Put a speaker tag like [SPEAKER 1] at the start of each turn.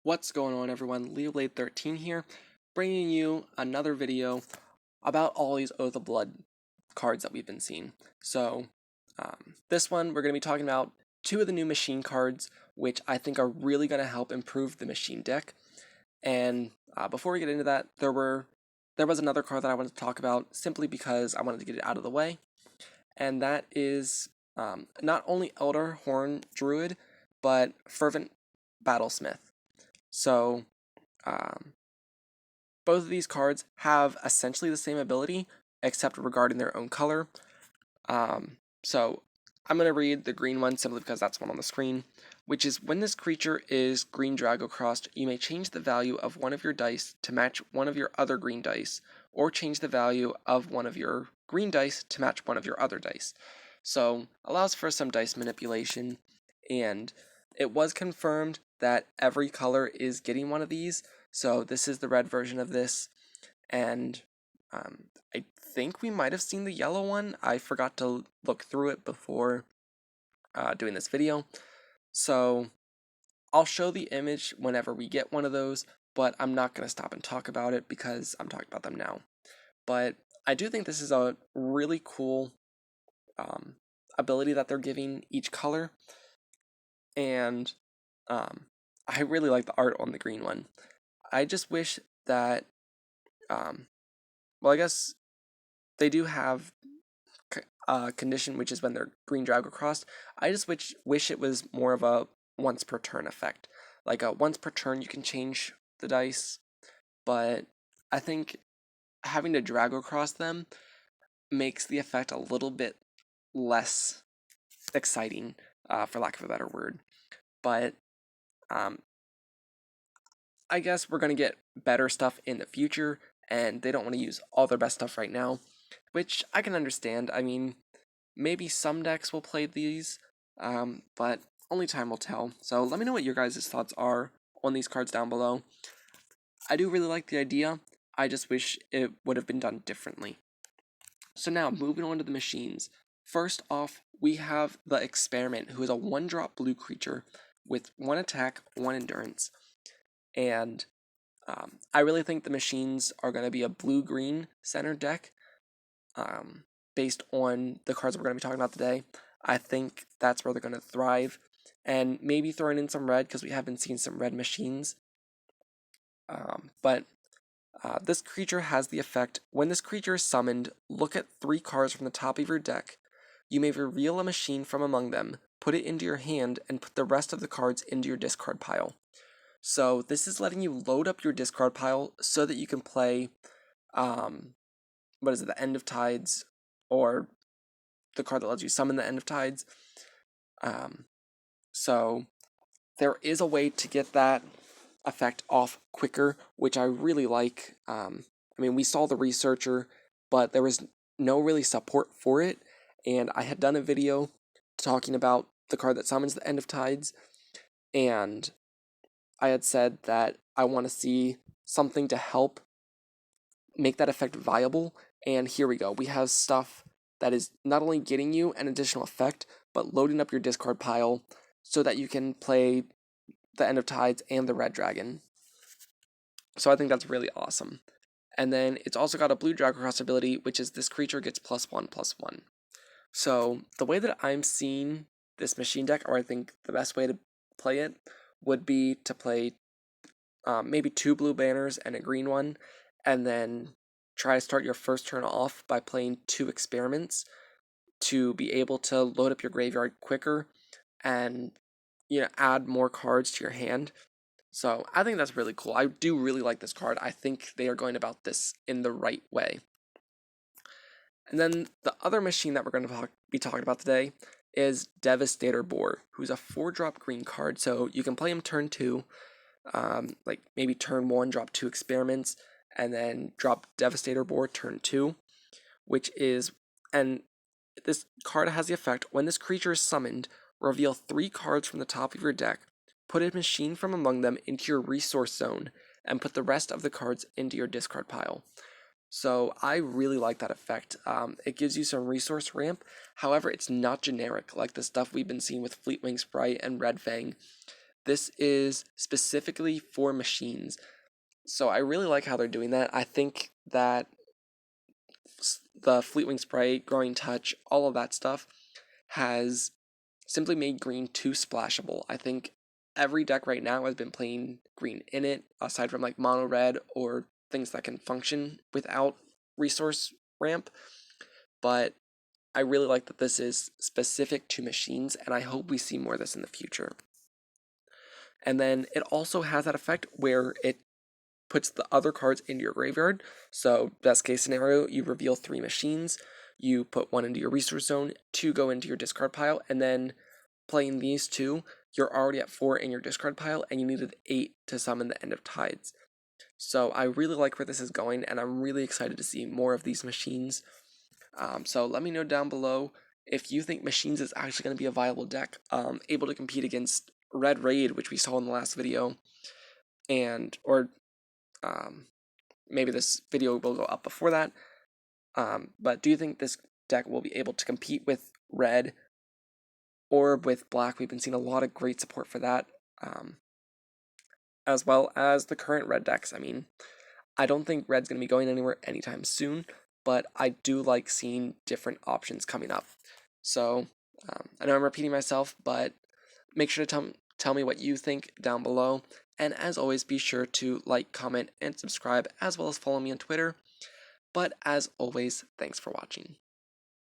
[SPEAKER 1] What's going on, everyone? LeoBlade13 here, bringing you another video about all these Oath of Blood cards that we've been seeing. So, this one we're going to be talking about two of the new machine cards, which I think are really going to help improve the machine deck. And before we get into that, there was another card that I wanted to talk about simply because I wanted to get it out of the way, and that is not only Elder Horn Druid, but Fervent Battlesmith. So, um, both of these cards have essentially the same ability, except regarding their own color. So, I'm going to read the green one simply because that's one on the screen, which is when this creature is green Dragocrossed, you may change the value of one of your dice to match one of your other green dice, or change the value of one of your green dice to match one of your other dice. So, allows for some dice manipulation, and it was confirmed that every color is getting one of these. So this is the red version of this, and I think we might have seen the yellow one. I forgot to look through it before doing this video. So I'll show the image whenever we get one of those, but I'm not going to stop and talk about it because I'm talking about them now. But I do think this is a really cool ability that they're giving each color, and I really like the art on the green one. I just wish that, well, I guess they do have a condition, which is when they're green Dragocrossed. I just wish it was more of a once per turn effect. Like once per turn you can change the dice, but I think having to Dragocross them makes the effect a little bit less exciting, for lack of a better word. But I guess we're going to get better stuff in the future, and they don't want to use all their best stuff right now, which I can understand. I mean, maybe some decks will play these, but only time will tell. So let me know what your guys' thoughts are on these cards down below. I do really like the idea. I just wish it would have been done differently. So now, moving on to the machines. First off, we have the Experiment, who is a 1-drop blue creature with 1 attack, 1 endurance. And I really think the machines are going to be a blue-green center deck, based on the cards we're going to be talking about today. I think that's where they're going to thrive, and maybe throwing in some red because we have been seeing some red machines. But this creature has the effect, when this creature is summoned, look at 3 cards from the top of your deck. You may reveal a machine from among them, put it into your hand, and put the rest of the cards into your discard pile. So this is letting you load up your discard pile so that you can play, the End of Tides, or the card that lets you summon the End of Tides. So there is a way to get that effect off quicker, which I really like. We saw the Researcher, but there was no really support for it, and I had done a video talking about the card that summons the End of Tides, and I had said that I want to see something to help make that effect viable, and here we go. We have stuff that is not only getting you an additional effect, but loading up your discard pile so that you can play the End of Tides and the Red Dragon. So I think that's really awesome. And then it's also got a blue Dragocross ability, which is this creature gets +1/+1. So the way that I'm seeing this machine deck, or I think the best way to play it, would be to play maybe 2 blue banners and a green one, and then try to start your first turn off by playing 2 experiments to be able to load up your graveyard quicker and add more cards to your hand. So I think that's really cool. I do really like this card. I think they are going about this in the right way. And then the other machine that we're going to be talking about today is Devastator Boar, who's a 4-drop green card. So you can play him turn 2, maybe turn 1, drop 2 experiments, and then drop Devastator Boar turn 2, and this card has the effect, when this creature is summoned, reveal 3 cards from the top of your deck, put a machine from among them into your resource zone, and put the rest of the cards into your discard pile. So I really like that effect. It gives you some resource ramp. However, it's not generic like the stuff we've been seeing with Fleetwing Sprite and Red Fang. this is specifically for machines. So I really like how they're doing that. I think that the Fleetwing Spray, Growing Touch, all of that stuff has simply made green too splashable. I think every deck right now has been playing green in it, aside from like mono red or things that can function without resource ramp. But I really like that this is specific to machines, and I hope we see more of this in the future. And then it also has that effect where it puts the other cards into your graveyard. So best case scenario, you reveal 3 machines, you put 1 into your resource zone, 2 go into your discard pile, and then playing these 2, you're already at 4 in your discard pile, and you needed 8 to summon the End of Tides. So I really like where this is going, and I'm really excited to see more of these machines. So let me know down below if you think machines is actually going to be a viable deck, able to compete against Red Raid, which we saw in the last video, or maybe this video will go up before that. But do you think this deck will be able to compete with Red or with Black? We've been seeing a lot of great support for that, as well as the current Red decks. I mean, I don't think Red's going to be going anywhere anytime soon, but I do like seeing different options coming up. So I know I'm repeating myself, but make sure to tell me what you think down below. And as always, be sure to like, comment, and subscribe, as well as follow me on Twitter. But as always, thanks for watching.